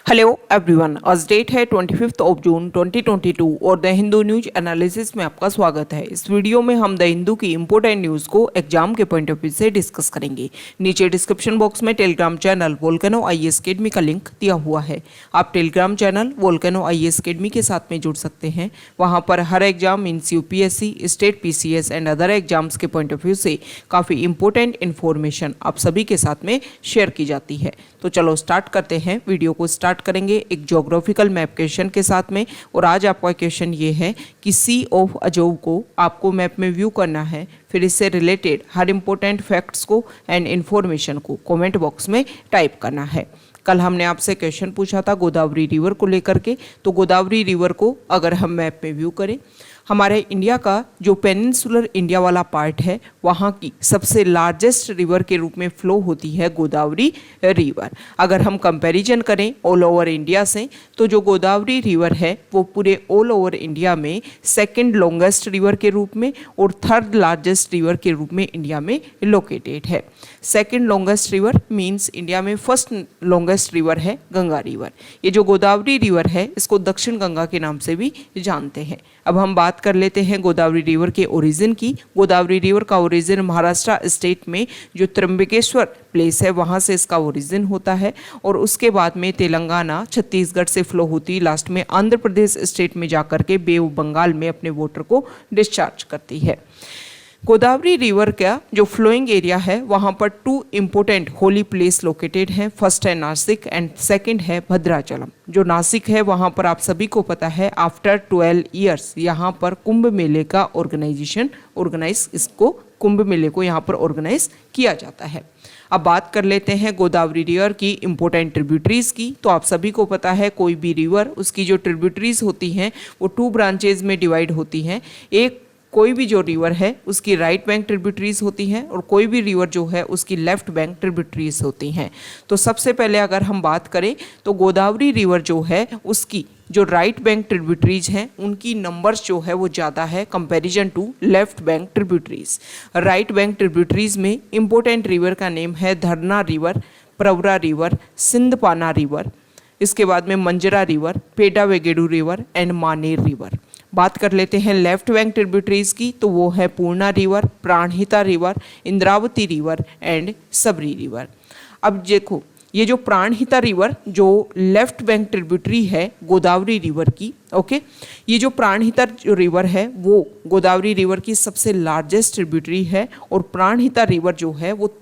Hello everyone, आज date है 25 जून 2022 और द हिंदू न्यूज एनालिसिस में आपका स्वागत है। इस वीडियो में हम द हिंदू की इंपॉर्टेंट न्यूज़ को एग्जाम के पॉइंट ऑफ व्यू से डिस्कस करेंगे। नीचे डिस्क्रिप्शन बॉक्स में Telegram channel Volcano IAS academy का लिंक दिया हुआ है। आप Telegram channel Volcano IAS academy के साथ में जुड़ सकते हैं। वहाँ पर हर exam means UPSC, state PCS and other exams के पॉइंट ऑफ व्यू से काफ़ी इंपॉर्टेंट इन्फॉर्मेशन आप सभी के साथ में शेयर की जाती है। तो चलो स्टार्ट करते हैं। वीडियो को स्टार्ट करेंगे एक ज्योग्राफिकल मैप क्वेश्चन के साथ में। और आज आपका क्वेश्चन ये है कि सी ऑफ अजोव को आपको मैप में व्यू करना है। फिर इससे रिलेटेड हर इंपॉर्टेंट फैक्ट्स को एंड इन्फॉर्मेशन को कमेंट बॉक्स में टाइप करना है। कल हमने आपसे क्वेश्चन पूछा था गोदावरी रिवर को लेकर के। तो गोदावरी रिवर को अगर हम मैप में व्यू करें, हमारे इंडिया का जो पेनिनसुलर इंडिया वाला पार्ट है वहाँ की सबसे लार्जेस्ट रिवर के रूप में फ्लो होती है गोदावरी रिवर। अगर हम कंपैरिजन करें ऑल ओवर इंडिया से, तो जो गोदावरी रिवर है वो पूरे ऑल ओवर इंडिया में सेकंड लॉन्गेस्ट रिवर के रूप में और थर्ड लार्जेस्ट रिवर के रूप में इंडिया में लोकेटेड है। Second longest river means India में फर्स्ट लॉन्गेस्ट रिवर है गंगा रिवर। ये जो गोदावरी रिवर है इसको दक्षिण गंगा के नाम से भी जानते हैं। अब हम बात कर लेते हैं गोदावरी रिवर के ओरिजिन की। गोदावरी रिवर का ओरिजिन महाराष्ट्र स्टेट में जो त्र्यंबकेश्वर प्लेस है वहाँ से इसका ओरिजिन होता है और उसके बाद में तेलंगाना, छत्तीसगढ़ से फ्लो होती, लास्ट में आंध्र प्रदेश स्टेट में जाकर के बे ऑफ बंगाल में अपने वाटर को डिस्चार्ज करती है। गोदावरी रिवर का जो फ्लोइंग एरिया है वहाँ पर two important holy place located हैं। फर्स्ट है नासिक एंड सेकंड है भद्राचलम। जो नासिक है वहाँ पर आप सभी को पता है आफ्टर 12 ईयर्स यहाँ पर कुंभ मेले का कुंभ मेले को यहाँ पर ऑर्गेनाइज किया जाता है। अब बात कर लेते हैं गोदावरी रिवर की इम्पोर्टेंट ट्रिब्यूटरीज की। तो आप सभी को पता है कोई भी रिवर उसकी जो ट्रिब्यूटरीज होती हैं वो 2 ब्रांचेज में डिवाइड होती हैं। एक कोई भी जो रिवर है उसकी राइट बैंक ट्रिब्यूटरीज होती हैं और कोई भी रिवर जो है उसकी लेफ्ट बैंक ट्रिब्यूटरीज होती हैं। तो सबसे पहले अगर हम बात करें तो गोदावरी रिवर जो है उसकी जो राइट बैंक ट्रिब्यूटरीज हैं उनकी नंबर्स जो है वो ज़्यादा है comparison to left bank tributaries. Right bank tributaries में इंपॉर्टेंट रिवर का नेम है Dharna river, Pravara river, Sindphana river, इसके बाद में मंजरा रिवर, पेडा वेगेडू रिवर एंड मानेर रिवर। बात कर लेते हैं लेफ्ट बैंक ट्रिब्यूटरीज की। तो वो है Purna river, Pranhita river, Indravati river and Sabari river. अब देखो ये जो प्राणहिता रिवर जो लेफ्ट बैंक ट्रिब्यूटरी है गोदावरी रिवर की, ओके, ये जो प्राणहिता जो रिवर है वो गोदावरी रिवर की सबसे लार्जेस्ट ट्रिब्यूटरी है और प्राणहिता रिवर जो है वो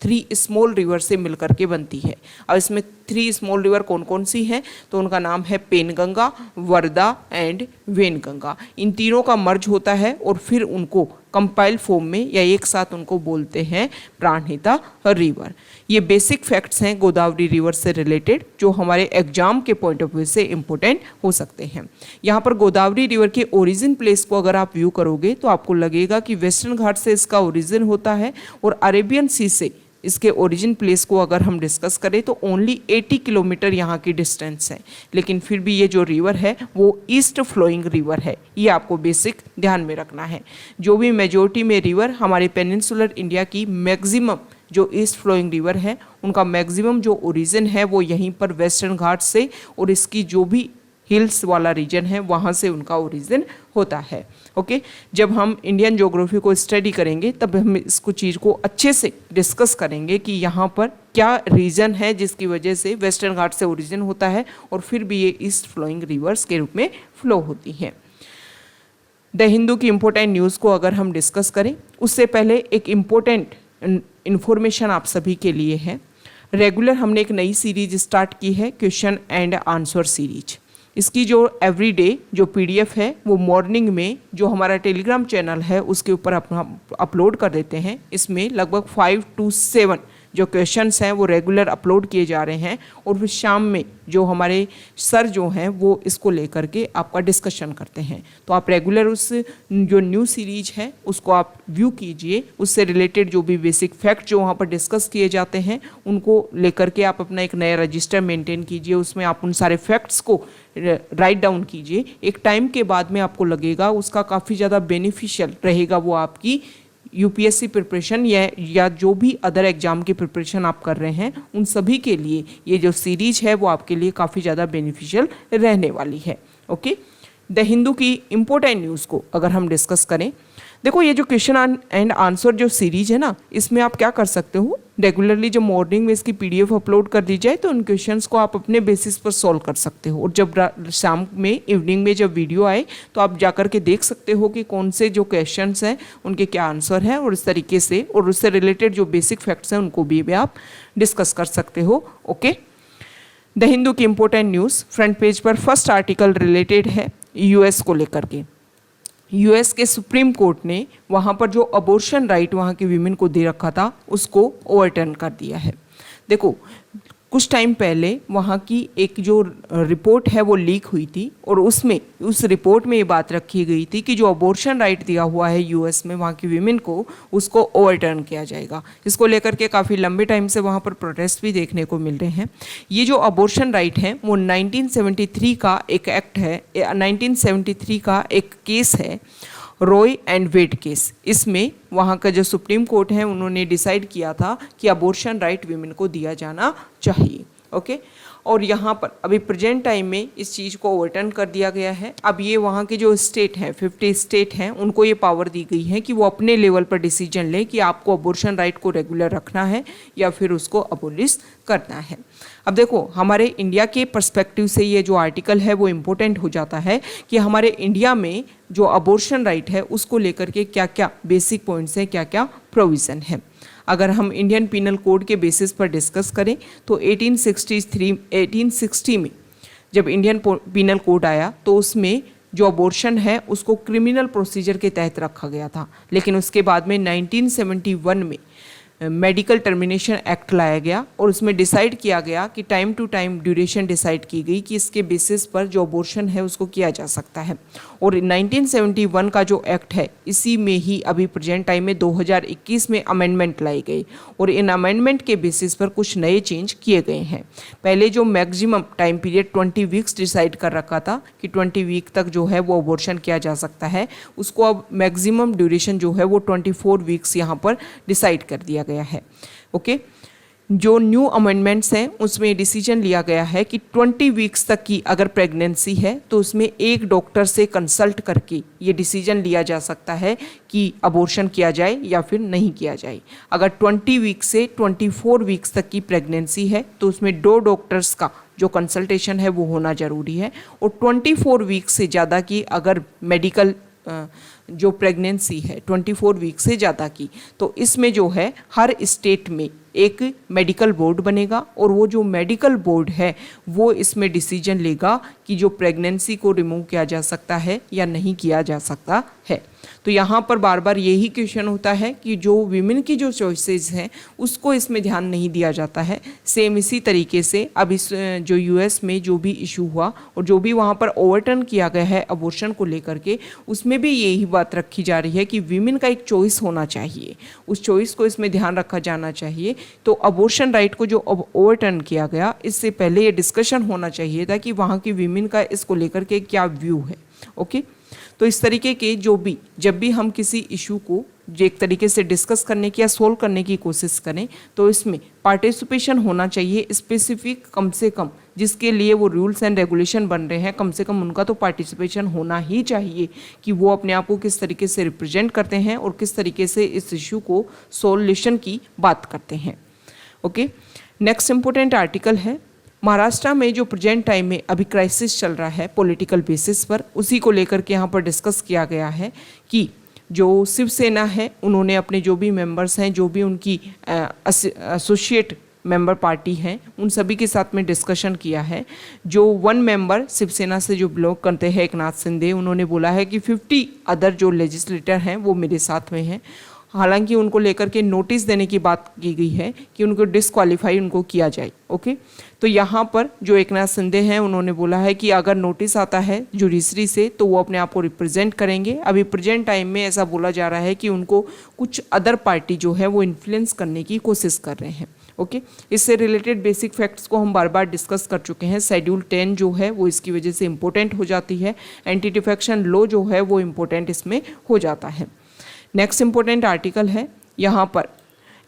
3 स्मॉल रिवर से मिलकर के बनती है। अब इसमें 3 स्मॉल रिवर कौन कौन सी हैं? तो उनका नाम है पेनगंगा, वर्धा एंड वेनगंगा। इन तीनों का मर्ज होता है और फिर उनको कंपाइल फॉर्म में या एक साथ उनको बोलते हैं प्राणहिता रिवर। ये बेसिक फैक्ट्स हैं गोदावरी रिवर से रिलेटेड जो हमारे एग्जाम के पॉइंट ऑफ व्यू से इंपॉर्टेंट हो सकते हैं। यहाँ पर गोदावरी रिवर के ओरिजिन प्लेस को अगर आप व्यू करोगे तो आपको लगेगा कि वेस्टर्न घाट से इसका ओरिजिन होता है और अरेबियन सी से इसके ओरिजिन प्लेस को अगर हम डिस्कस करें तो ओनली 80 किलोमीटर यहाँ की डिस्टेंस है। लेकिन फिर भी ये जो रिवर है वो ईस्ट फ्लोइंग रिवर है, ये आपको बेसिक ध्यान में रखना है। जो भी मेजोरिटी में रिवर हमारे पेनिनसुलर इंडिया की मैक्सिमम जो ईस्ट फ्लोइंग रिवर है उनका मैक्सिमम जो ओरिजिन है वो यहीं पर वेस्टर्न घाट से और इसकी जो भी हिल्स वाला रीजन है वहाँ से उनका ओरिजिन होता है। ओके, जब हम इंडियन ज्योग्राफी को स्टडी करेंगे तब हम इसको चीज़ को अच्छे से डिस्कस करेंगे कि यहाँ पर क्या रीजन है जिसकी वजह से वेस्टर्न घाट से ओरिजिन होता है और फिर भी ये ईस्ट फ्लोइंग रिवर्स के रूप में फ्लो होती हैं। द हिंदू की इम्पोर्टेंट न्यूज़ को अगर हम डिस्कस करें उससे पहले एक इम्पोर्टेंट इन्फॉर्मेशन आप सभी के लिए है। रेगुलर हमने एक नई सीरीज स्टार्ट की है, क्वेश्चन एंड आंसर सीरीज। इसकी जो एवरीडे जो पीडीएफ है वो मॉर्निंग में जो हमारा टेलीग्राम चैनल है उसके ऊपर अपलोड कर देते हैं। इसमें लगभग 5 to 7 जो क्वेश्चंस हैं वो रेगुलर अपलोड किए जा रहे हैं और फिर शाम में जो हमारे सर जो हैं वो इसको लेकर के आपका डिस्कशन करते हैं। तो आप रेगुलर उस जो न्यू सीरीज है उसको आप व्यू कीजिए। उससे रिलेटेड जो भी बेसिक फैक्ट जो वहाँ पर डिस्कस किए जाते हैं उनको लेकर के आप अपना एक नया रजिस्टर मेंटेन कीजिए। उसमें आप उन सारे फैक्ट्स को राइट डाउन कीजिए। एक टाइम के बाद में आपको लगेगा उसका काफ़ी ज़्यादा बेनिफिशियल रहेगा वो आपकी यूपीएससी प्रिपरेशन या जो भी अदर एग्जाम की प्रिपरेशन आप कर रहे हैं उन सभी के लिए ये जो सीरीज है वो आपके लिए काफ़ी ज़्यादा बेनिफिशियल रहने वाली है। ओके, द हिंदू की इम्पोर्टेंट न्यूज़ को अगर हम डिस्कस करें, देखो ये जो क्वेश्चन एंड आंसर जो सीरीज है ना, इसमें आप क्या कर सकते हो, रेगुलरली जब मॉर्निंग में इसकी पीडीएफ अपलोड कर दी जाए तो उन क्वेश्चंस को आप अपने बेसिस पर सॉल्व कर सकते हो, और जब शाम में इवनिंग में जब वीडियो आए तो आप जाकर के देख सकते हो कि कौन से जो क्वेश्चंस हैं उनके क्या आंसर हैं, और इस तरीके से और उससे रिलेटेड जो बेसिक फैक्ट्स हैं उनको भी आप डिस्कस कर सकते हो। ओके, द हिंदू की इम्पोर्टेंट न्यूज़ फ्रंट पेज पर फर्स्ट आर्टिकल रिलेटेड है यूएस को लेकर के। यूएस के सुप्रीम कोर्ट ने वहाँ पर जो अबॉर्शन राइट वहाँ की वीमेन को दे रखा था उसको ओवरटर्न कर दिया है। देखो कुछ टाइम पहले वहाँ की एक जो रिपोर्ट है वो लीक हुई थी, और उस रिपोर्ट में ये बात रखी गई थी कि जो अबॉर्शन राइट दिया हुआ है यूएस में वहाँ की वीमेन को, उसको ओवरटर्न किया जाएगा। इसको लेकर के काफ़ी लंबे टाइम से वहाँ पर प्रोटेस्ट भी देखने को मिल रहे हैं। ये जो अबॉर्शन राइट है वो 1973 का एक एक्ट है, 1973 का एक केस है, रॉय एंड वेड केस। इसमें वहाँ का जो सुप्रीम कोर्ट है उन्होंने डिसाइड किया था कि अबॉर्शन राइट वीमेन को दिया जाना चाहिए। ओके, और यहाँ पर अभी प्रेजेंट टाइम में इस चीज़ को ओवरटर्न कर दिया गया है। अब ये वहाँ के जो स्टेट हैं 50 स्टेट हैं उनको ये पावर दी गई है कि वो अपने लेवल पर डिसीजन लें कि आपको अबॉर्शन राइट को रेगुलर रखना है या फिर उसको अबोलिश करना है। अब देखो हमारे इंडिया के पर्सपेक्टिव से ये जो आर्टिकल है वो इम्पोर्टेंट हो जाता है कि हमारे इंडिया में जो अबॉर्शन राइट है उसको लेकर के क्या क्या बेसिक पॉइंट्स हैं, क्या क्या प्रोविज़न है। अगर हम इंडियन पीनल कोड के बेसिस पर डिस्कस करें तो 1860 में जब इंडियन पीनल कोड आया तो उसमें जो अबॉर्शन है उसको क्रिमिनल प्रोसीजर के तहत रखा गया था, लेकिन उसके बाद में 1971 में मेडिकल टर्मिनेशन एक्ट लाया गया और उसमें डिसाइड किया गया कि time to time duration decide की गई कि इसके बेसिस पर जो अबॉर्शन है उसको किया जा सकता है। और 1971 का जो एक्ट है इसी में ही अभी प्रेजेंट टाइम में 2021 में अमेंडमेंट लाई गई, और इन अमेंडमेंट के बेसिस पर कुछ नए चेंज किए गए हैं। पहले जो maximum time period 20 weeks decide कर रखा था कि 20 वीक तक जो है वो अबॉर्शन किया जा सकता है, उसको अब मैक्सिमम ड्यूरेशन जो है वो 24 वीक्स यहाँ पर डिसाइड कर दिया गया है। ओके, जो न्यू अमेंडमेंट्स हैं उसमें डिसीजन लिया गया है कि 20 वीक्स तक की अगर प्रेगनेंसी है तो उसमें एक डॉक्टर से कंसल्ट करके ये डिसीजन लिया जा सकता है कि अबॉर्शन किया जाए या फिर नहीं किया जाए। अगर 20 वीक्स से 24 वीक्स तक की प्रेगनेंसी है तो उसमें 2 डॉक्टर्स का जो कंसल्टेशन है वो होना ज़रूरी है, और 24 वीक्स से ज़्यादा की अगर मेडिकल जो प्रेगनेंसी है 24 वीक से ज़्यादा की, तो इसमें जो है हर स्टेट में एक मेडिकल बोर्ड बनेगा, और वो जो मेडिकल बोर्ड है वो इसमें डिसीजन लेगा कि जो प्रेगनेंसी को रिमूव किया जा सकता है या नहीं किया जा सकता है। तो यहाँ पर बार बार यही क्वेश्चन होता है कि जो वीमेन की जो चॉइसेस हैं उसको इसमें ध्यान नहीं दिया जाता है। सेम इसी तरीके से अब इस जो यूएस में जो भी इशू हुआ और जो भी वहाँ पर ओवरटर्न किया गया है अबॉर्शन को लेकर के, उसमें भी यही बात रखी जा रही है कि वीमेन का एक चॉइस होना चाहिए, उस चॉइस को इसमें ध्यान रखा जाना चाहिए। तो अबॉर्शन राइट को जो अब ओवरटर्न किया गया, इससे पहले ये डिस्कशन होना चाहिए था कि वहाँ की वीमेन का इसको लेकर के क्या व्यू है। ओके, तो इस तरीके के जब भी हम किसी इशू को एक तरीके से डिस्कस करने की या सोल्व करने की कोशिश करें तो इसमें पार्टिसिपेशन होना चाहिए स्पेसिफिक, कम से कम जिसके लिए वो रूल्स एंड रेगुलेशन बन रहे हैं कम से कम उनका तो पार्टिसिपेशन होना ही चाहिए कि वो अपने आप को किस तरीके से रिप्रेजेंट करते हैं और किस तरीके से इस इशू को सोल्यूशन की बात करते हैं। ओके, नेक्स्ट इम्पोर्टेंट आर्टिकल है महाराष्ट्र में जो प्रेजेंट टाइम में अभी क्राइसिस चल रहा है पॉलिटिकल बेसिस पर, उसी को लेकर के यहाँ पर डिस्कस किया गया है कि जो शिवसेना है उन्होंने अपने जो भी मेंबर्स हैं, जो भी उनकी एसोसिएट मेंबर पार्टी हैं, उन सभी के साथ में डिस्कशन किया है। जो 1 मेंबर शिवसेना से जो बिलोंग करते हैं एकनाथ शिंदे, उन्होंने बोला है कि 50 अदर जो लेजिस्लेटर हैं वो मेरे साथ में हैं। हालांकि उनको लेकर के नोटिस देने की बात की गई है कि उनको डिस्क्वालीफाई उनको किया जाए। ओके, तो यहाँ पर जो एकनाथ शिंदे हैं उन्होंने बोला है कि अगर नोटिस आता है जुडिशरी से तो वो अपने आप को रिप्रेजेंट करेंगे। अभी प्रेजेंट टाइम में ऐसा बोला जा रहा है कि उनको कुछ अदर पार्टी जो है वो इन्फ्लुएंस करने की कोशिश कर रहे हैं। ओके, इससे रिलेटेड बेसिक फैक्ट्स को हम बार बार डिस्कस कर चुके हैं। शेड्यूल 10 जो है वो इसकी वजह से इम्पोर्टेंट हो जाती है, एंटी डिफेक्शन लॉ जो है वो इम्पोर्टेंट इसमें हो जाता है। नेक्स्ट इम्पोर्टेंट आर्टिकल है, यहाँ पर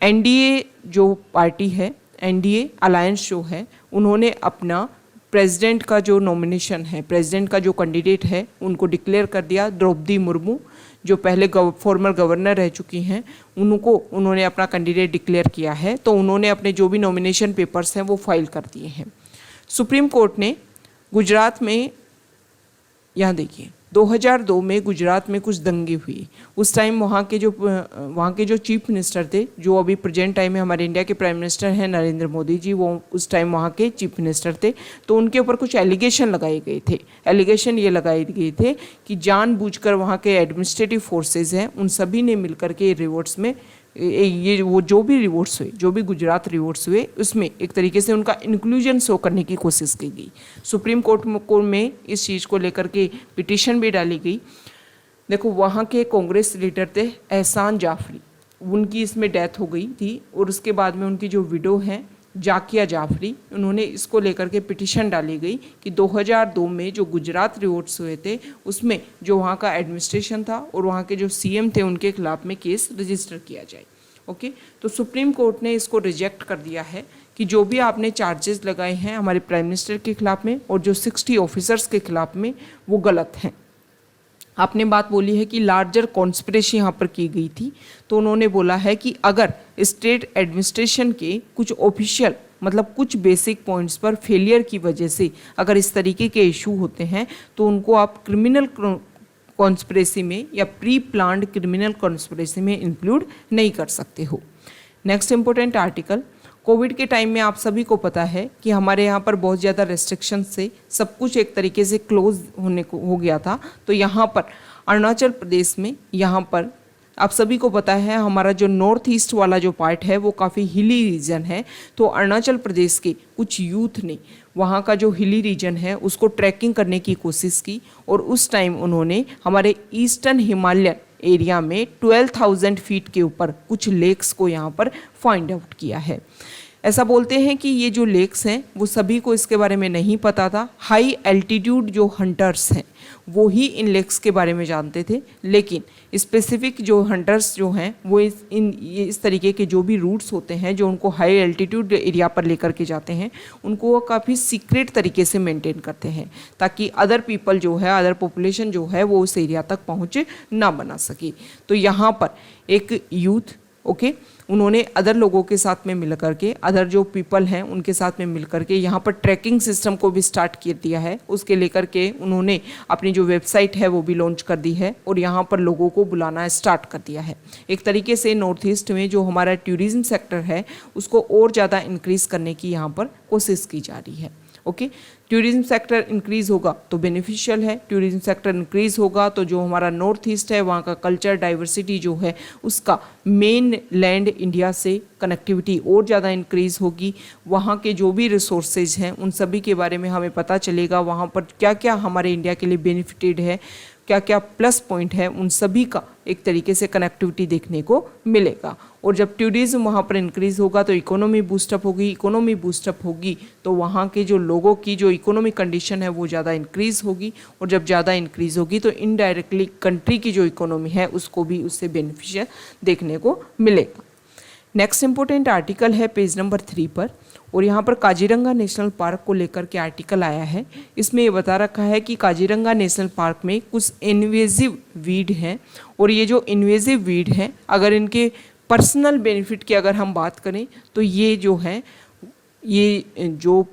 एनडीए जो पार्टी है, एनडीए अलायंस जो है, उन्होंने अपना प्रेसिडेंट का जो नॉमिनेशन है, प्रेसिडेंट का जो कैंडिडेट है, उनको डिक्लेयर कर दिया। द्रौपदी मुर्मू जो पहले फॉर्मर गवर्नर रह चुकी हैं, उनको उन्होंने अपना कैंडिडेट डिक्लेयर किया है। तो उन्होंने अपने जो भी नॉमिनेशन पेपर्स हैं वो फाइल कर दिए हैं। सुप्रीम कोर्ट ने गुजरात में, यहाँ देखिए 2002 में गुजरात में कुछ दंगे हुए। उस टाइम वहाँ के जो चीफ मिनिस्टर थे, जो अभी प्रेजेंट टाइम में हमारे इंडिया के प्राइम मिनिस्टर हैं नरेंद्र मोदी जी, वो उस टाइम वहाँ के चीफ मिनिस्टर थे। तो उनके ऊपर कुछ एलिगेशन लगाए गए थे। एलिगेशन ये लगाए गए थे कि जानबूझकर वहाँ के एडमिनिस्ट्रेटिव फोर्सेज हैं, उन सभी ने मिलकर के रिवोट्स में ये वो जो भी रिवोट्स हुए, जो भी गुजरात रिवोट्स हुए, उसमें एक तरीके से उनका इंक्लूजन शो करने की कोशिश की गई। सुप्रीम कोर्ट में इस चीज़ को लेकर के पिटीशन भी डाली गई। देखो, वहाँ के कांग्रेस लीडर थे एहसान जाफरी, उनकी इसमें डेथ हो गई थी, और उसके बाद में उनकी जो विडो हैं जाकिया जाफरी, उन्होंने इसको लेकर के पिटीशन डाली गई कि 2002 में जो गुजरात रिवोट्स हुए थे, उसमें जो वहाँ का एडमिनिस्ट्रेशन था और वहाँ के जो सीएम थे, उनके खिलाफ में केस रजिस्टर किया जाए। ओके, तो सुप्रीम कोर्ट ने इसको रिजेक्ट कर दिया है कि जो भी आपने चार्जेस लगाए हैं हमारे प्राइम मिनिस्टर के खिलाफ में और जो 60 ऑफिसर्स के खिलाफ में, वो गलत हैं। आपने बात बोली है कि लार्जर कॉन्स्पिरेसी यहाँ पर की गई थी, तो उन्होंने बोला है कि अगर स्टेट एडमिनिस्ट्रेशन के कुछ ऑफिशियल, मतलब कुछ बेसिक पॉइंट्स पर फेलियर की वजह से अगर इस तरीके के इशू होते हैं, तो उनको आप क्रिमिनल कॉन्स्पिरेसी में या प्री प्लान्ड क्रिमिनल कॉन्स्पिरेसी में इंक्लूड नहीं कर सकते हो। नेक्स्ट इंपॉर्टेंट आर्टिकल, कोविड के टाइम में आप सभी को पता है कि हमारे यहाँ पर बहुत ज़्यादा रेस्ट्रिक्शन से सब कुछ एक तरीके से क्लोज हो गया था। तो यहाँ पर अरुणाचल प्रदेश में, यहाँ पर आप सभी को पता है हमारा जो नॉर्थ ईस्ट वाला जो पार्ट है वो काफ़ी हिली रीजन है। तो अरुणाचल प्रदेश के कुछ यूथ ने वहाँ का जो हिली रीजन है उसको ट्रैकिंग करने की कोशिश की, और उस टाइम उन्होंने हमारे ईस्टर्न हिमालयन एरिया में 12,000 फीट के ऊपर कुछ लेक्स को यहाँ पर फाइंड आउट किया है। ऐसा बोलते हैं कि ये जो लेक्स हैं वो सभी को इसके बारे में नहीं पता था। हाई एल्टीट्यूड जो हंटर्स हैं वो ही इन लेक्स के बारे में जानते थे, लेकिन स्पेसिफिक जो हंटर्स जो हैं वो इस तरीके के जो भी रूट्स होते हैं जो उनको हाई एल्टीट्यूड एरिया पर लेकर के जाते हैं, उनको वो काफ़ी सीक्रेट तरीके से मेंटेन करते हैं, ताकि अदर पीपल जो है, अदर पॉपुलेशन जो है, वो उस एरिया तक पहुँच ना बना सके। तो यहाँ पर एक यूथ, ओके, उन्होंने अदर लोगों के साथ में मिल करके, अदर जो पीपल हैं उनके साथ में मिल करके यहाँ पर ट्रैकिंग सिस्टम को भी स्टार्ट कर दिया है। उसके लेकर के उन्होंने अपनी जो वेबसाइट है वो भी लॉन्च कर दी है और यहाँ पर लोगों को बुलाना स्टार्ट कर दिया है। एक तरीके से नॉर्थ ईस्ट में जो हमारा टूरिज्म सेक्टर है उसको और ज़्यादा इंक्रीज़ करने की यहाँ पर कोशिश की जा रही है। ओके, टूरिज्म सेक्टर इंक्रीज़ होगा तो बेनिफिशियल है। टूरिज्म सेक्टर इंक्रीज़ होगा तो जो हमारा नॉर्थ ईस्ट है वहाँ का कल्चर डाइवर्सिटी जो है उसका मेन लैंड इंडिया से कनेक्टिविटी और ज़्यादा इंक्रीज़ होगी। वहाँ के जो भी रिसोर्सेज हैं उन सभी के बारे में हमें पता चलेगा, वहाँ पर क्या क्या हमारे इंडिया के लिए बेनिफिटेड है, क्या क्या प्लस पॉइंट है, उन सभी का एक तरीके से कनेक्टिविटी देखने को मिलेगा। और जब टूरिज्म वहाँ पर इंक्रीज़ होगा तो इकोनॉमी बूस्टअप होगी, इकोनॉमी बूस्टअप होगी तो वहाँ के जो लोगों की जो इकोनॉमिक कंडीशन है वो ज़्यादा इंक्रीज़ होगी, और जब ज़्यादा इंक्रीज़ होगी तो इनडायरेक्टली कंट्री की जो इकोनॉमी है उसको भी उससे बेनिफिशियल देखने को मिलेगा। नेक्स्ट इंपॉर्टेंट आर्टिकल है पेज नंबर 3 पर, और यहाँ पर काजीरंगा नेशनल पार्क को लेकर के आर्टिकल आया है। इसमें ये बता रखा है कि काजीरंगा नेशनल पार्क में कुछ इन्वेजिव वीड हैं, और ये जो इन्वेजिव वीड हैं अगर इनके पर्सनल बेनिफिट की अगर हम बात करें तो ये जो है, ये जो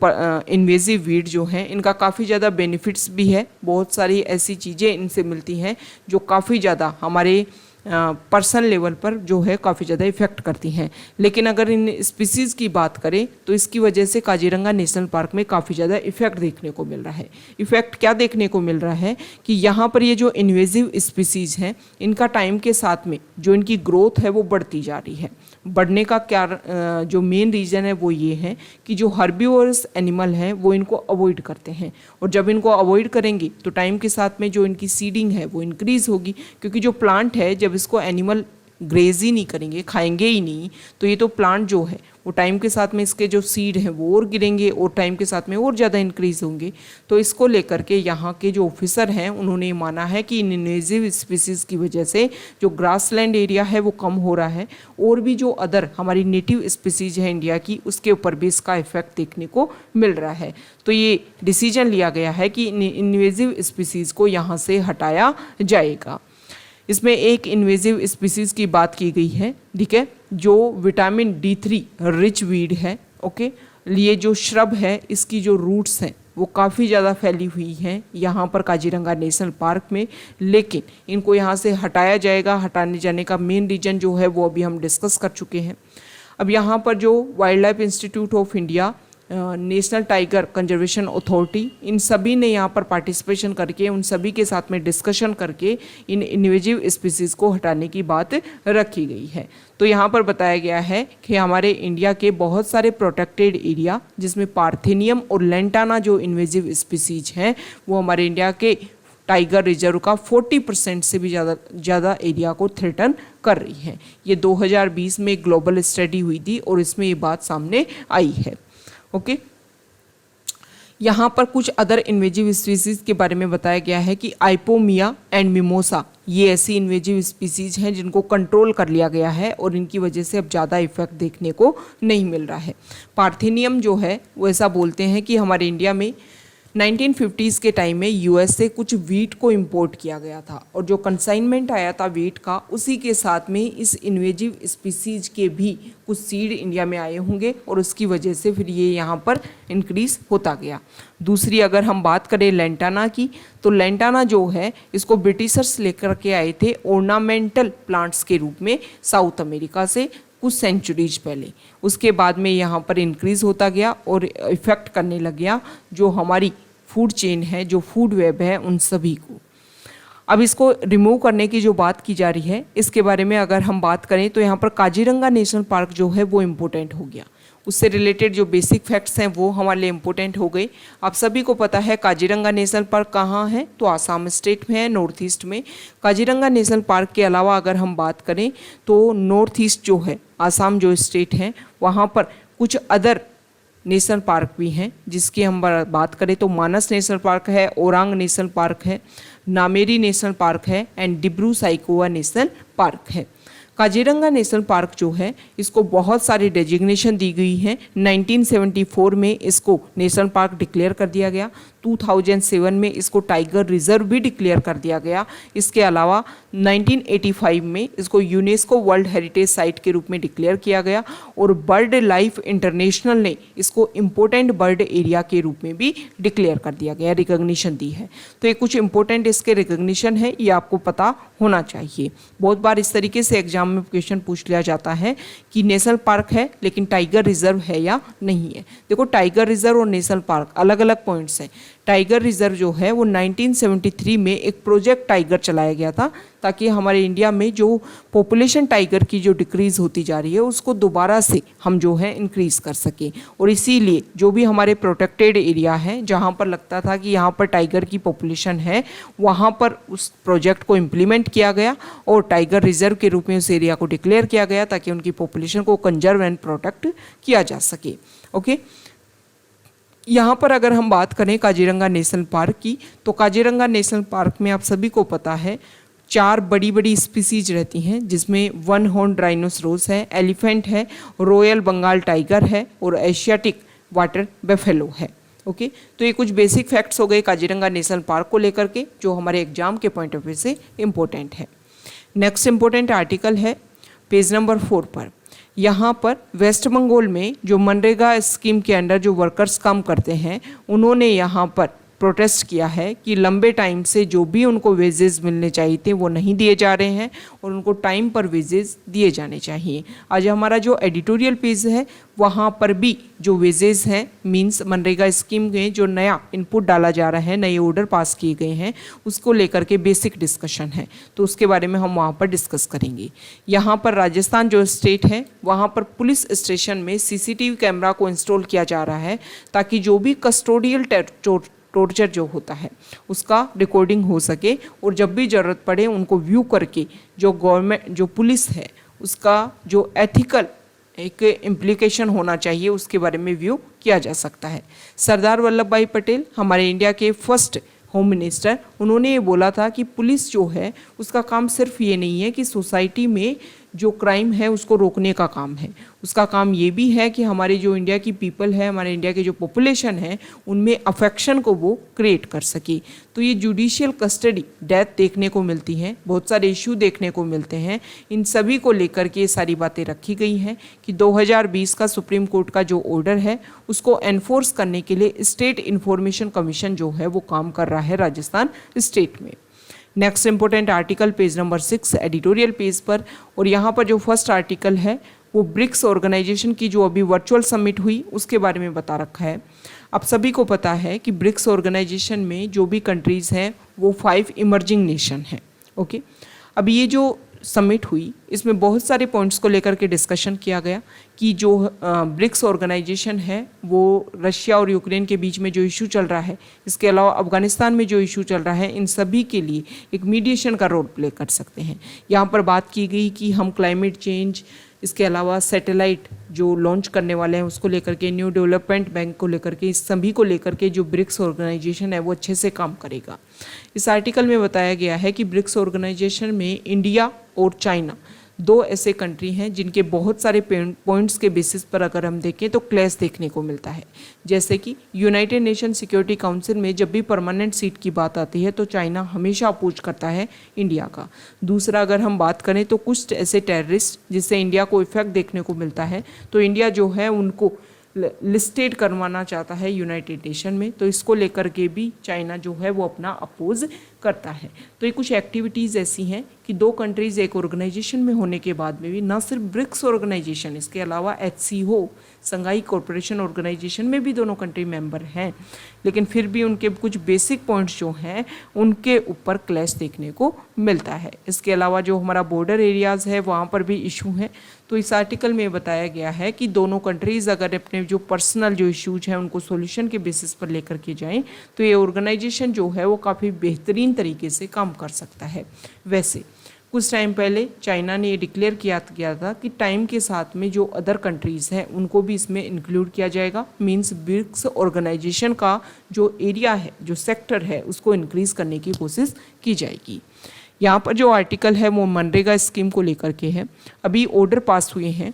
इन्वेजिव वीड जो हैं इनका काफ़ी ज़्यादा बेनिफिट्स भी है। बहुत सारी ऐसी चीज़ें इनसे मिलती हैं जो काफ़ी ज़्यादा हमारे पर्सनल लेवल पर जो है काफ़ी ज़्यादा इफ़ेक्ट करती हैं। लेकिन अगर इन स्पीसीज़ की बात करें तो इसकी वजह से काजीरंगा नेशनल पार्क में काफ़ी ज़्यादा इफ़ेक्ट देखने को मिल रहा है। इफ़ेक्ट क्या देखने को मिल रहा है कि यहाँ पर ये जो इन्वेजिव स्पीसीज़ हैं इनका टाइम के साथ में जो इनकी ग्रोथ है वो बढ़ती जा रही है। बढ़ने का क्या जो मेन रीज़न है वो ये है कि जो हर्बीवोरस एनिमल हैं वो इनको अवॉइड करते हैं, और जब इनको अवॉइड करेंगे तो टाइम के साथ में जो इनकी सीडिंग है वो इंक्रीज़ होगी, क्योंकि जो प्लांट है जब इसको एनिमल ग्रेज ही नहीं करेंगे, खाएंगे ही नहीं, तो ये तो प्लांट जो है वो टाइम के साथ में इसके जो सीड हैं वो और गिरेंगे और टाइम के साथ में और ज़्यादा इंक्रीज होंगे। तो इसको लेकर के यहाँ के जो ऑफिसर हैं उन्होंने माना है कि इन इन्वेजिव स्पीसीज़ की वजह से जो ग्रासलैंड एरिया है वो कम हो रहा है और भी जो अदर हमारी नेटिव स्पीसीज है इंडिया की उसके ऊपर भी इसका इफेक्ट देखने को मिल रहा है। तो ये डिसीजन लिया गया है कि इन इन्वेजिव स्पीसीज़ को यहाँ से हटाया जाएगा। इसमें एक इन्वेजिव स्पीसीज की बात की गई है, ठीक है, जो विटामिन D3 रिच वीड है। ओके, ये जो श्रब है इसकी जो रूट्स हैं वो काफ़ी ज़्यादा फैली हुई हैं यहाँ पर काजीरंगा नेशनल पार्क में, लेकिन इनको यहाँ से हटाया जाएगा। हटाने जाने का मेन रीज़न जो है वो अभी हम डिस्कस कर चुके हैं। अब यहाँ पर जो wildlife institute of India, national tiger conservation authority, इन सभी ने यहाँ पर पार्टिसिपेशन करके उन सभी के साथ में डिस्कशन करके इन इन्वेजिव स्पीसीज़ को हटाने की बात रखी गई है। तो यहाँ पर बताया गया है कि हमारे इंडिया के बहुत सारे प्रोटेक्टेड एरिया जिसमें पार्थेनियम और लेंटाना जो इन्वेजिव स्पीसीज हैं वो हमारे इंडिया के टाइगर रिजर्व का 40% से भी ज़्यादा एरिया को थ्रेटन कर रही है। ये 2020 में ग्लोबल स्टडी हुई थी और इसमें ये बात सामने आई है। ओके, यहाँ पर कुछ अदर इन्वेजिव स्पीसीज के बारे में बताया गया है कि आइपोमिया एंड मिमोसा ये ऐसी इन्वेजिव स्पीसीज हैं जिनको कंट्रोल कर लिया गया है और इनकी वजह से अब ज़्यादा इफेक्ट देखने को नहीं मिल रहा है। पार्थेनियम जो है वो ऐसा बोलते हैं कि हमारे इंडिया में 1950s के टाइम में यूएस से कुछ वीट को इंपोर्ट किया गया था और जो कंसाइनमेंट आया था वीट का उसी के साथ में इस इन्वेजिव स्पीसीज के भी कुछ सीड इंडिया में आए होंगे और उसकी वजह से फिर ये यहाँ पर इंक्रीज होता गया। दूसरी अगर हम बात करें लेंटाना की, तो लेंटाना जो है इसको ब्रिटिशर्स लेकर के आए थे ऑर्नामेंटल प्लांट्स के रूप में साउथ अमेरिका से कुछ सेंचुरीज पहले। उसके बाद में यहाँ पर इंक्रीज होता गया और इफेक्ट करने लग गया जो हमारी फूड चेन है, जो फूड वेब है, उन सभी को। अब इसको रिमूव करने की जो बात की जा रही है इसके बारे में अगर हम बात करें तो यहाँ पर काजीरंगा नेशनल पार्क जो है वो इम्पोर्टेंट हो गया। उससे रिलेटेड जो बेसिक फैक्ट्स हैं वो हमारे लिए इम्पोर्टेंट हो गए। आप सभी को पता है काजीरंगा नेशनल पार्क कहाँ है, तो आसाम स्टेट में है, नॉर्थ ईस्ट में। काजीरंगा नेशनल पार्क के अलावा अगर हम बात करें तो नॉर्थ ईस्ट जो है, आसाम जो स्टेट है, वहाँ पर कुछ अदर नेशनल पार्क भी हैं जिसकी हम बात करें तो मानस नेशनल पार्क है, ओरांग नेशनल पार्क है, नामेरी नेशनल पार्क है and Dibru Saikhowa national park है। काजीरंगा नेशनल पार्क जो है इसको बहुत सारी डेजिग्नेशन दी गई है। 1974 में इसको नेशनल पार्क डिक्लेयर कर दिया गया, 2007 में इसको टाइगर रिजर्व भी डिक्लेयर कर दिया गया। इसके अलावा 1985 में इसको यूनेस्को वर्ल्ड हेरिटेज साइट के रूप में डिक्लेयर किया गया और बर्ड लाइफ इंटरनेशनल ने इसको इम्पोर्टेंट बर्ड एरिया के रूप में भी डिक्लेयर कर दिया गया, रिकॉग्निशन दी है। तो ये कुछ इंपॉर्टेंट इसके रिकॉग्निशन है, ये आपको पता होना चाहिए। बहुत बार इस तरीके से एग्जाम में क्वेश्चन पूछ लिया जाता है कि नेशनल पार्क है लेकिन टाइगर रिजर्व है या नहीं है। देखो, टाइगर रिजर्व और नेशनल पार्क अलग अलग पॉइंट्स हैं। टाइगर रिजर्व जो है वो 1973 में एक प्रोजेक्ट टाइगर चलाया गया था ताकि हमारे इंडिया में जो पॉपुलेशन टाइगर की जो डिक्रीज होती जा रही है उसको दोबारा से हम जो है इंक्रीज कर सकें। और इसीलिए जो भी हमारे प्रोटेक्टेड एरिया है जहाँ पर लगता था कि यहाँ पर टाइगर की पॉपुलेशन है, वहाँ पर उस प्रोजेक्ट को इम्प्लीमेंट किया गया और टाइगर रिजर्व के रूप में उस एरिया को डिक्लेयर किया गया ताकि उनकी पॉपुलेशन को कंजर्व एंड प्रोटेक्ट किया जा सके। ओके, यहाँ पर अगर हम बात करें काजीरंगा नेशनल पार्क की, तो काजीरंगा नेशनल पार्क में आप सभी को पता है 4 बड़ी बड़ी स्पीसीज रहती हैं जिसमें 1 हॉर्न राइनोसोरस है, एलिफेंट है, रॉयल बंगाल टाइगर है और एशियाटिक वाटर बेफेलो है। ओके, तो ये कुछ बेसिक फैक्ट्स हो गए काजीरंगा नेशनल पार्क को लेकर के जो हमारे एग्जाम के पॉइंट ऑफ व्यू से इम्पोर्टेंट है। नेक्स्ट इम्पोर्टेंट आर्टिकल है पेज नंबर 4 पर। यहाँ पर वेस्ट बंगाल में जो मनरेगा स्कीम के अंडर जो वर्कर्स काम करते हैं उन्होंने यहाँ पर प्रोटेस्ट किया है कि लंबे टाइम से जो भी उनको वेजेस मिलने चाहिए थे वो नहीं दिए जा रहे हैं और उनको टाइम पर वेजेस दिए जाने चाहिए। आज हमारा जो एडिटोरियल पेज है वहाँ पर भी जो वेजेस हैं मींस मनरेगा स्कीम में जो नया इनपुट डाला जा रहा है, नए ऑर्डर पास किए गए हैं, उसको लेकर के बेसिक डिस्कशन है, तो उसके बारे में हम वहाँ पर डिस्कस करेंगे। यहाँ पर राजस्थान जो स्टेट है वहाँ पर पुलिस स्टेशन में CCTV कैमरा को इंस्टॉल किया जा रहा है ताकि जो भी कस्टोडियल टॉर्चर जो होता है उसका रिकॉर्डिंग हो सके, और जब भी ज़रूरत पड़े उनको व्यू करके जो गवर्नमेंट जो पुलिस है उसका जो एथिकल एक इम्प्लीकेशन होना चाहिए उसके बारे में व्यू किया जा सकता है। सरदार वल्लभ भाई पटेल हमारे इंडिया के फर्स्ट होम मिनिस्टर, उन्होंने ये बोला था कि पुलिस जो है उसका काम सिर्फ ये नहीं है कि सोसाइटी में जो क्राइम है उसको रोकने का काम है, उसका काम ये भी है कि हमारे जो इंडिया की पीपल है, हमारे इंडिया के जो पॉपुलेशन है उनमें अफेक्शन को वो क्रिएट कर सके। तो ये जुडिशियल कस्टडी डेथ देखने को मिलती है, बहुत सारे इशू देखने को मिलते हैं, इन सभी को लेकर के ये सारी बातें रखी गई हैं कि 2020 का सुप्रीम कोर्ट का जो ऑर्डर है उसको एनफोर्स करने के लिए स्टेट इंफॉर्मेशन कमीशन जो है वो काम कर रहा है राजस्थान स्टेट में। Next important article page number 6 editorial page पर, और यहाँ पर जो फर्स्ट आर्टिकल है वो ब्रिक्स ऑर्गेनाइजेशन की जो अभी वर्चुअल समिट हुई उसके बारे में बता रखा है। आप सभी को पता है कि ब्रिक्स ऑर्गेनाइजेशन में जो भी कंट्रीज़ हैं वो 5 इमर्जिंग नेशन हैं। ओके, अब ये जो समिट हुई इसमें बहुत सारे पॉइंट्स को लेकर के डिस्कशन किया गया कि जो ब्रिक्स ऑर्गेनाइजेशन है वो रशिया और यूक्रेन के बीच में जो इशू चल रहा है, इसके अलावा अफगानिस्तान में जो इशू चल रहा है, इन सभी के लिए एक मीडिएशन का रोल प्ले कर सकते हैं। यहाँ पर बात की गई कि हम क्लाइमेट चेंज, इसके अलावा सैटेलाइट जो लॉन्च करने वाले हैं उसको लेकर के, न्यू डेवलपमेंट बैंक को लेकर के, इस सभी को लेकर के जो ब्रिक्स ऑर्गेनाइजेशन है वो अच्छे से काम करेगा। इस आर्टिकल में बताया गया है कि ब्रिक्स ऑर्गेनाइजेशन में इंडिया और चाइना 2 ऐसे कंट्री हैं जिनके बहुत सारे पॉइंट्स के बेसिस पर अगर हम देखें तो क्लैश देखने को मिलता है। जैसे कि यूनाइटेड नेशन सिक्योरिटी काउंसिल में जब भी परमानेंट सीट की बात आती है तो चाइना हमेशा अपोज करता है इंडिया का। दूसरा, अगर हम बात करें तो कुछ ऐसे टेररिस्ट जिससे इंडिया को इफेक्ट देखने को मिलता है तो इंडिया जो है उनको लिस्टेड करवाना चाहता है यूनाइटेड नेशन में, तो इसको लेकर के भी चाइना जो है वो अपना अपोज करता है। तो ये कुछ एक्टिविटीज़ ऐसी हैं कि 2 कंट्रीज़ एक ऑर्गेनाइजेशन में होने के बाद में भी, ना सिर्फ ब्रिक्स ऑर्गेनाइजेशन, इसके अलावा HCO संघाई कॉरपोरेशन ऑर्गेनाइजेशन में भी दोनों कंट्री मेंबर हैं, लेकिन फिर भी उनके कुछ बेसिक पॉइंट्स जो हैं उनके ऊपर क्लैश देखने को मिलता है। इसके अलावा जो हमारा बॉर्डर एरियाज़ है वहाँ पर भी इशू हैं। तो इस आर्टिकल में बताया गया है कि दोनों कंट्रीज़ अगर अपने जो पर्सनल जो इश्यूज हैं उनको सॉल्यूशन के बेसिस पर लेकर के जाएं तो ये ऑर्गेनाइजेशन जो है वो काफ़ी बेहतरीन तरीके से काम कर सकता है। वैसे कुछ टाइम पहले चाइना ने ये डिक्लेयर किया गया था कि टाइम के साथ में जो अदर कंट्रीज़ हैं उनको भी इसमें इंक्लूड किया जाएगा, मींस ब्रिक्स ऑर्गेनाइजेशन का जो एरिया है, जो सेक्टर है, उसको इंक्रीज़ करने की कोशिश की जाएगी। यहाँ पर जो आर्टिकल है वो मनरेगा स्कीम को लेकर के है। अभी ऑर्डर पास हुए हैं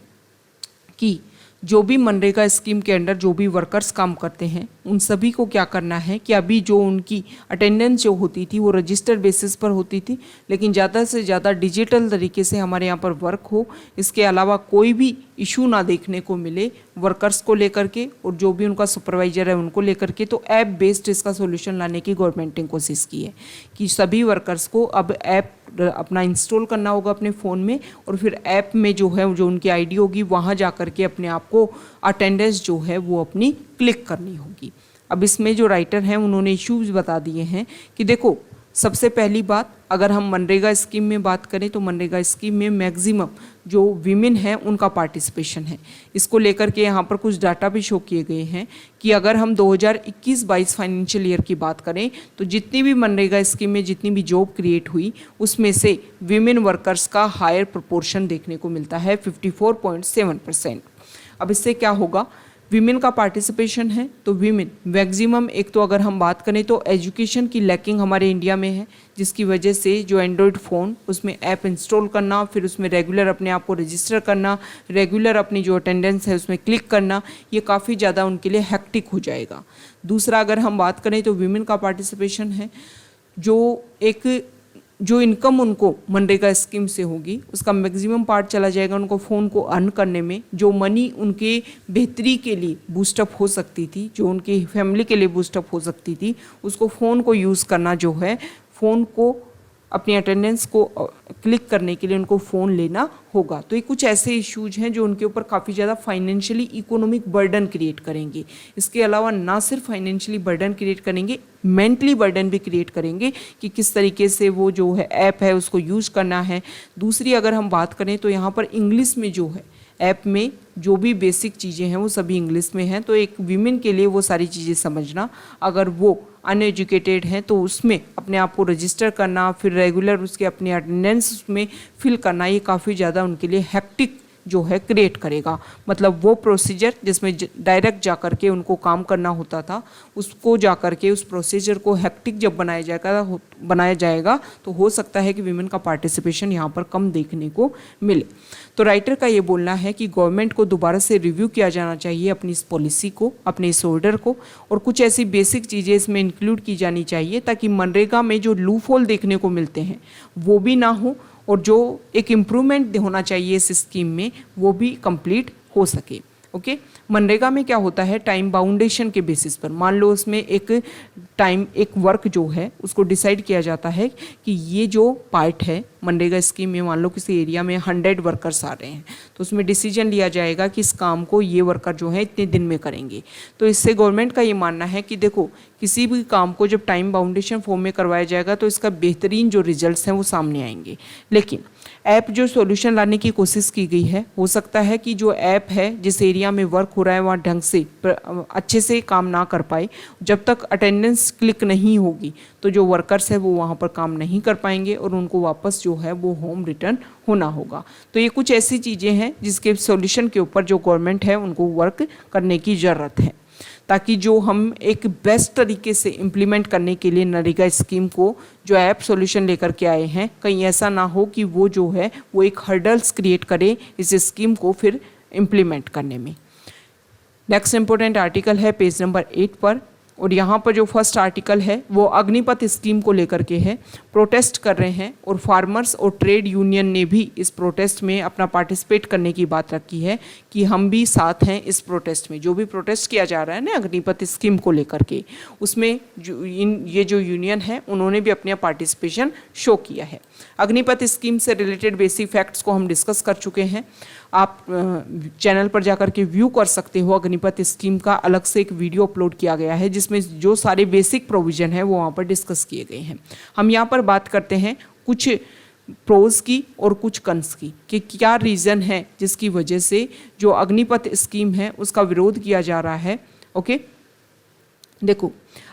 कि जो भी मनरेगा स्कीम के अंडर जो भी वर्कर्स काम करते हैं उन सभी को क्या करना है कि अभी जो उनकी अटेंडेंस जो होती थी वो रजिस्टर्ड बेसिस पर होती थी, लेकिन ज़्यादा से ज़्यादा डिजिटल तरीके से हमारे यहाँ पर वर्क हो, इसके अलावा कोई भी इशू ना देखने को मिले वर्कर्स को लेकर के और जो भी उनका सुपरवाइजर है उनको लेकर के। तो ऐप बेस्ड इसका सोल्यूशन लाने की गवर्नमेंट ने कोशिश की है कि सभी वर्कर्स को अब ऐप अपना इंस्टॉल करना होगा अपने फ़ोन में, और फिर ऐप में जो है जो उनकी आईडी होगी वहाँ जा कर के अपने आप को अटेंडेंस जो है वो अपनी क्लिक करनी होगी। अब इसमें जो राइटर हैं उन्होंने इश्यूज बता दिए हैं कि देखो, सबसे पहली बात अगर हम मनरेगा स्कीम में बात करें तो मनरेगा स्कीम में मैक्सिमम जो वीमेन हैं उनका पार्टिसिपेशन है। इसको लेकर के यहाँ पर कुछ डाटा भी शो किए गए हैं कि अगर हम 2021-22 फाइनेंशियल ईयर की बात करें तो जितनी भी मनरेगा स्कीम में जितनी भी जॉब क्रिएट हुई उसमें से वीमेन वर्कर्स का हायर प्रोपोर्शन देखने को मिलता है 54.7%। अब इससे क्या होगा, वीमेन का पार्टिसिपेशन है तो वीमेन मैक्सिमम, एक तो अगर हम बात करें तो एजुकेशन की लैकिंग हमारे इंडिया में है, जिसकी वजह से जो एंड्रॉयड फ़ोन उसमें ऐप इंस्टॉल करना, फिर उसमें रेगुलर अपने आप को रजिस्टर करना, रेगुलर अपनी जो अटेंडेंस है उसमें क्लिक करना, ये काफ़ी ज़्यादा उनके लिए हैक्टिक हो जाएगा। दूसरा, अगर हम बात करें तो वीमेन का पार्टिसिपेशन है, जो इनकम उनको मनरेगा स्कीम से होगी उसका मैक्सिमम पार्ट चला जाएगा उनको फ़ोन को अर्न करने में। जो मनी उनके बेहतरी के लिए बूस्टअप हो सकती थी, जो उनकी फैमिली के लिए बूस्टअप हो सकती थी, उसको फ़ोन को यूज़ करना जो है, फ़ोन को अपनी अटेंडेंस को क्लिक करने के लिए उनको फ़ोन लेना होगा। तो ये कुछ ऐसे इश्यूज हैं जो उनके ऊपर काफ़ी ज़्यादा फाइनेंशियली इकोनॉमिक बर्डन क्रिएट करेंगे। इसके अलावा ना सिर्फ फाइनेंशियली बर्डन क्रिएट करेंगे, मेंटली बर्डन भी क्रिएट करेंगे कि किस तरीके से वो जो है ऐप है उसको यूज़ करना है। दूसरी अगर हम बात करें तो यहाँ पर इंग्लिश में जो है ऐप में जो भी बेसिक चीज़ें हैं वो सभी इंग्लिश में हैं। तो एक वीमेन के लिए वो सारी चीज़ें समझना, अगर वो अनएजुकेटेड हैं तो उसमें अपने आप को रजिस्टर करना, फिर रेगुलर उसके अपने अटेंडेंस उसमें फिल करना, ये काफ़ी ज़्यादा उनके लिए हेक्टिक जो है क्रिएट करेगा। मतलब वो प्रोसीजर जिसमें डायरेक्ट जा कर के उनको काम करना होता था, उसको जा कर के उस प्रोसीजर को हेक्टिक जब बनाया जाएगा तो हो सकता है कि विमेन का पार्टिसिपेशन यहाँ पर कम देखने को मिले। तो राइटर का ये बोलना है कि गवर्नमेंट को दोबारा से रिव्यू किया जाना चाहिए अपनी इस पॉलिसी को, अपने इस ऑर्डर को, और कुछ ऐसी बेसिक चीज़ें इसमें इंक्लूड की जानी चाहिए ताकि मनरेगा में जो लूपहोल देखने को मिलते हैं वो भी ना हो, और जो एक इम्प्रूवमेंट होना चाहिए इस स्कीम में वो भी कंप्लीट हो सके। ओके, मनरेगा में क्या होता है, टाइम बाउंडेशन के बेसिस पर, मान लो उसमें एक वर्क जो है उसको डिसाइड किया जाता है कि ये जो पार्ट है मनरेगा स्कीम में, मान लो किसी एरिया में 100 वर्कर्स आ रहे हैं तो उसमें डिसीजन लिया जाएगा कि इस काम को ये वर्कर जो है इतने दिन में करेंगे। तो इससे गवर्नमेंट का ये मानना है कि देखो किसी भी काम को जब टाइम बाउंडेशन फॉर्म में करवाया जाएगा तो इसका बेहतरीन जो रिजल्ट्स हैं वो सामने आएंगे। लेकिन ऐप जो सॉल्यूशन लाने की कोशिश की गई है, हो सकता है कि जो ऐप है जिस एरिया में वर्क हो रहा है वहाँ ढंग से अच्छे से काम ना कर पाए। जब तक अटेंडेंस क्लिक नहीं होगी तो जो वर्कर्स है वो वहाँ पर काम नहीं कर पाएंगे और उनको वापस जो है वो होम रिटर्न होना होगा। तो ये कुछ ऐसी चीज़ें हैं जिसके सॉल्यूशन के ऊपर जो गवर्नमेंट है उनको वर्क करने की ज़रूरत है, ताकि जो हम एक बेस्ट तरीके से इम्प्लीमेंट करने के लिए नरेगा स्कीम को जो ऐप सॉल्यूशन लेकर के आए हैं, कहीं ऐसा ना हो कि वो जो है वो एक हर्डल्स क्रिएट करे इस स्कीम को फिर इम्प्लीमेंट करने में। नेक्स्ट इंपॉर्टेंट आर्टिकल है पेज नंबर 8 पर, और यहाँ पर जो फर्स्ट आर्टिकल है वो अग्निपथ स्कीम को लेकर के है। प्रोटेस्ट कर रहे हैं और फार्मर्स और ट्रेड यूनियन ने भी इस प्रोटेस्ट में अपना पार्टिसिपेट करने की बात रखी है कि हम भी साथ हैं इस प्रोटेस्ट में। जो भी प्रोटेस्ट किया जा रहा है ना अग्निपथ स्कीम को लेकर के, उसमें ये जो यूनियन है उन्होंने भी अपना पार्टिसिपेशन शो किया है। अग्निपथ स्कीम से रिलेटेड बेसिक फैक्ट्स को हम डिस्कस कर चुके हैं। आप चैनल पर जाकर के व्यू कर सकते हो, अग्निपथ स्कीम का अलग से एक वीडियो अपलोड किया गया है जिसमें जो सारे बेसिक प्रोविजन है वो वहाँ पर डिस्कस किए गए हैं। हम यहाँ पर बात करते हैं कुछ प्रोज की और कुछ कन्स की कि क्या रीज़न है जिसकी वजह से जो अग्निपथ स्कीम है उसका विरोध किया जा रहा है। ओके, देखो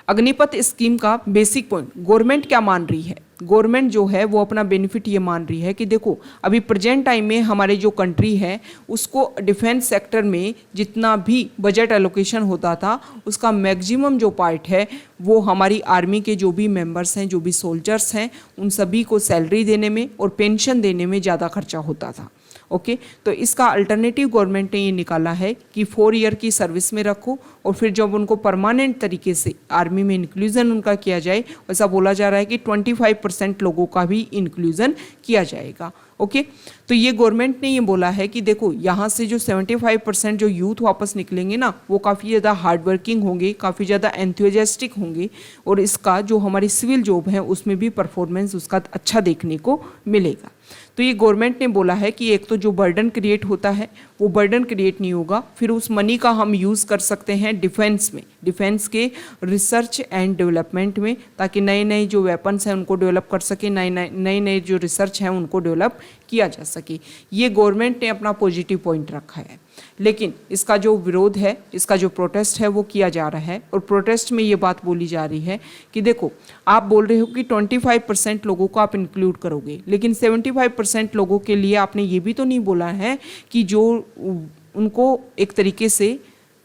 अग्निपथ स्कीम का बेसिक पॉइंट गवर्नमेंट क्या मान रही है। गवर्नमेंट जो है वो अपना बेनिफिट ये मान रही है कि देखो अभी प्रेजेंट टाइम में हमारे जो कंट्री है उसको डिफेंस सेक्टर में जितना भी बजट एलोकेशन होता था उसका मैक्सिमम जो पार्ट है वो हमारी आर्मी के जो भी मेंबर्स हैं, जो भी सोल्जर्स हैं, उन सभी को सैलरी देने में और पेंशन देने में ज़्यादा खर्चा होता था। ओके, तो इसका अल्टरनेटिव गवर्नमेंट ने ये निकाला है कि 4 ईयर की सर्विस में रखो और फिर जब उनको परमानेंट तरीके से आर्मी में इंक्लूजन उनका किया जाए, ऐसा बोला जा रहा है कि 25% लोगों का भी इंक्लूजन किया जाएगा। ओके, तो ये गवर्नमेंट ने ये बोला है कि देखो यहाँ से जो 75% जो यूथ वापस निकलेंगे ना वो काफ़ी ज़्यादा हार्ड वर्किंग होंगे, काफ़ी ज़्यादा एंथुजियास्टिक होंगे और इसका जो हमारी सिविल जॉब है उसमें भी परफॉर्मेंस उसका अच्छा देखने को मिलेगा। तो ये गवर्नमेंट ने बोला है कि एक तो जो बर्डन क्रिएट होता है वो बर्डन क्रिएट नहीं होगा, फिर उस मनी का हम यूज़ कर सकते हैं डिफेंस में, डिफेंस के रिसर्च एंड डेवलपमेंट में, ताकि नए नए जो वेपन्स हैं उनको डेवलप कर सके, नए नए जो रिसर्च हैं उनको डेवलप किया जा सके। ये गवर्नमेंट ने अपना पॉजिटिव पॉइंट रखा है। लेकिन इसका जो विरोध है, इसका जो प्रोटेस्ट है वो किया जा रहा है और प्रोटेस्ट में ये बात बोली जा रही है कि देखो आप बोल रहे हो कि 25% लोगों को आप इंक्लूड करोगे, लेकिन 75% लोगों के लिए आपने ये भी तो नहीं बोला है कि जो उनको एक तरीके से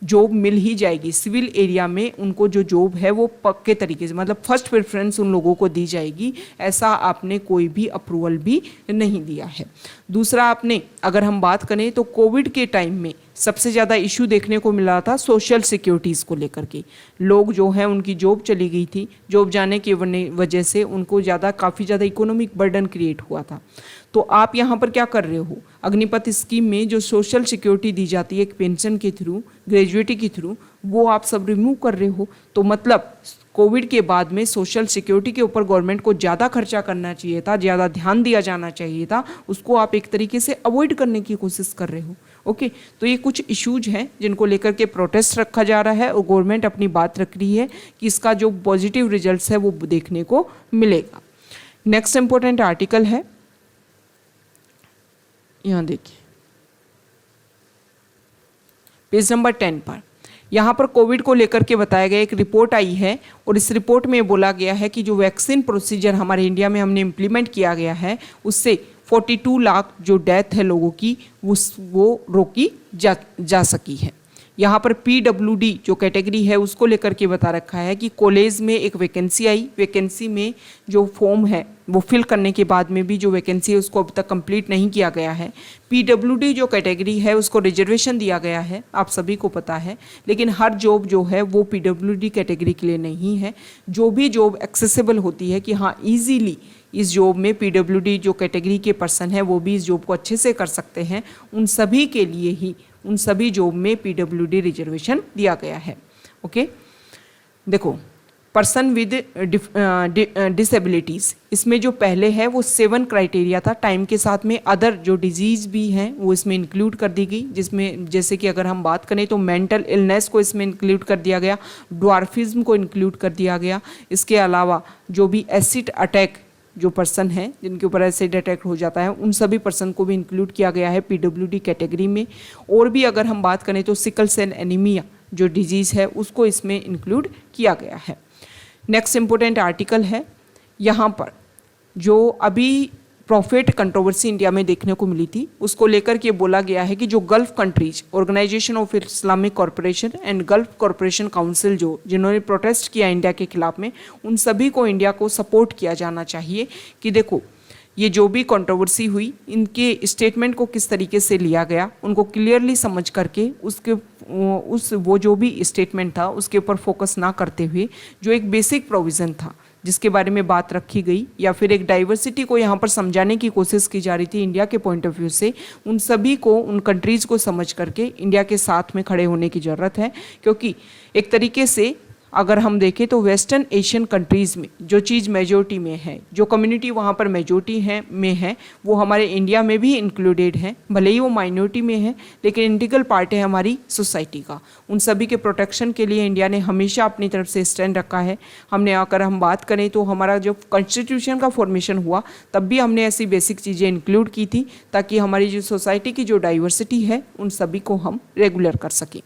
जॉब मिल ही जाएगी सिविल एरिया में, उनको जो जॉब है वो पक्के तरीके से, मतलब फर्स्ट प्रेफरेंस उन लोगों को दी जाएगी, ऐसा आपने कोई भी अप्रूवल भी नहीं दिया है। दूसरा, आपने अगर हम बात करें तो कोविड के टाइम में सबसे ज़्यादा इशू देखने को मिला था सोशल सिक्योरिटीज़ को लेकर के। लोग जो हैं उनकी जॉब चली गई थी, जॉब जाने की वजह से उनको काफ़ी ज़्यादा इकोनॉमिक बर्डन क्रिएट हुआ था। तो आप यहाँ पर क्या कर रहे हो, अग्निपथ स्कीम में जो सोशल सिक्योरिटी दी जाती है एक पेंशन के थ्रू, ग्रेजुएटी के थ्रू, वो आप सब रिमूव कर रहे हो। तो मतलब कोविड के बाद में सोशल सिक्योरिटी के ऊपर गवर्नमेंट को ज़्यादा खर्चा करना चाहिए था, ज़्यादा ध्यान दिया जाना चाहिए था, उसको आप एक तरीके से अवॉइड करने की कोशिश कर रहे हो। ओके, तो ये कुछ इश्यूज हैं जिनको लेकर के प्रोटेस्ट रखा जा रहा है और गवर्नमेंट अपनी बात रख रही है कि इसका जो पॉजिटिव रिजल्ट्स है वो देखने को मिलेगा। नेक्स्ट इंपॉर्टेंट आर्टिकल है, यहाँ देखिए, पेज नंबर 10 पर यहाँ पर कोविड को लेकर के बताया गया, एक रिपोर्ट आई है और इस रिपोर्ट में बोला गया है कि जो वैक्सीन प्रोसीजर हमारे इंडिया में हमने इम्प्लीमेंट किया गया है उससे 42 लाख जो डेथ है लोगों की वो रोकी जा सकी है। यहाँ पर PWD जो कैटेगरी है उसको लेकर के बता रखा है कि कॉलेज में एक वैकेंसी आई, वैकेंसी में जो फॉर्म है वो फिल करने के बाद में भी जो वैकेंसी है उसको अब तक कंप्लीट नहीं किया गया है। PWD जो कैटेगरी है उसको रिजर्वेशन दिया गया है, आप सभी को पता है, लेकिन हर जॉब जो है वो PWD कैटेगरी के लिए नहीं है। जो भी जॉब एक्सेसिबल होती है कि हाँ ईजीली इस जॉब में PWD जो कैटेगरी के पर्सन है वो भी इस जॉब को अच्छे से कर सकते हैं, उन सभी के लिए ही उन सभी जॉब में PWD रिजर्वेशन दिया गया है। ओके, देखो पर्सन विद डिसेबिलिटीज़, इसमें जो पहले है वो 7 क्राइटेरिया था, टाइम के साथ में अदर जो डिजीज़ भी हैं वो इसमें इंक्लूड कर दी गई, जिसमें जैसे कि अगर हम बात करें तो मेंटल इलनेस को इसमें इंक्लूड कर दिया गया, ड्वार्फिज्म को इंक्लूड कर दिया गया। इसके अलावा जो भी एसिड अटैक जो पर्सन है जिनके ऊपर एसिड अटैक हो जाता है उन सभी पर्सन को भी इंक्लूड किया गया है PWD कैटेगरी में। और भी अगर हम बात करें तो सिकल सेल एनीमिया जो डिजीज़ है उसको इसमें इंक्लूड किया गया है। नेक्स्ट इम्पोर्टेंट आर्टिकल है यहाँ पर जो अभी प्रॉफिट कंट्रोवर्सी इंडिया में देखने को मिली थी उसको लेकर के बोला गया है कि जो Gulf countries organisation of Islamic corporation and Gulf corporation council जो जिन्होंने प्रोटेस्ट किया इंडिया के खिलाफ में, उन सभी को इंडिया को सपोर्ट किया जाना चाहिए कि देखो ये जो भी कंट्रोवर्सी हुई इनके स्टेटमेंट को किस तरीके से लिया गया, उनको क्लियरली समझ करके वो जो भी स्टेटमेंट था उसके ऊपर फोकस ना करते हुए जो एक बेसिक प्रोविज़न था जिसके बारे में बात रखी गई या फिर एक डाइवर्सिटी को यहाँ पर समझाने की कोशिश की जा रही थी इंडिया के पॉइंट ऑफ व्यू से, उन सभी को उन कंट्रीज़ को समझ करके इंडिया के साथ में खड़े होने की ज़रूरत है। क्योंकि एक तरीके से अगर हम देखें तो वेस्टर्न एशियन कंट्रीज़ में जो चीज़ मेजोरिटी में है, जो कम्युनिटी वहाँ पर मेजोरिटी में है वो हमारे इंडिया में भी इंक्लूडेड है, भले ही वो माइनॉरिटी में है लेकिन इंटीग्रल पार्ट है हमारी सोसाइटी का। उन सभी के प्रोटेक्शन के लिए इंडिया ने हमेशा अपनी तरफ से स्टैंड रखा है। हमने अगर हम बात करें तो हमारा जब कॉन्स्टिट्यूशन का फॉर्मेशन हुआ तब भी हमने ऐसी बेसिक चीज़ें इंक्लूड की थी ताकि हमारी जो सोसाइटी की जो डाइवर्सिटी है उन सभी को हम रेगुलर कर सकें।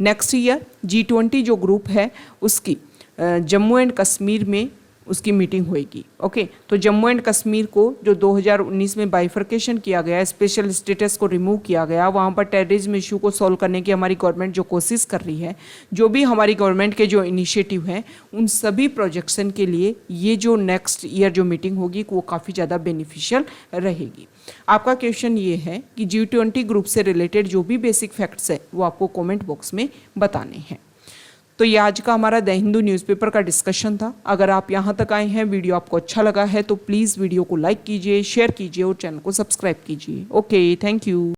नेक्स्ट ईयर G20 जो ग्रुप है उसकी जम्मू एंड कश्मीर में उसकी मीटिंग होएगी। ओके, तो जम्मू एंड कश्मीर को जो 2019 में बाइफर्केशन किया गया, स्पेशल स्टेटस को रिमूव किया गया, वहाँ पर टेररिज्म इशू को सॉल्व करने की हमारी गवर्नमेंट जो कोशिश कर रही है, जो भी हमारी गवर्नमेंट के जो इनिशिएटिव हैं उन सभी प्रोजेक्शन के लिए ये जो नेक्स्ट ईयर जो मीटिंग होगी वो काफ़ी ज़्यादा बेनिफिशियल रहेगी। आपका क्वेश्चन ये है कि G20 ग्रुप से रिलेटेड जो भी बेसिक फैक्ट्स है वो आपको कमेंट बॉक्स में बताने हैं। तो ये आज का हमारा द हिंदू न्यूज़पेपर का डिस्कशन था। अगर आप यहाँ तक आए हैं, वीडियो आपको अच्छा लगा है तो प्लीज़ वीडियो को लाइक कीजिए, शेयर कीजिए और चैनल को सब्सक्राइब कीजिए। Okay, thank you.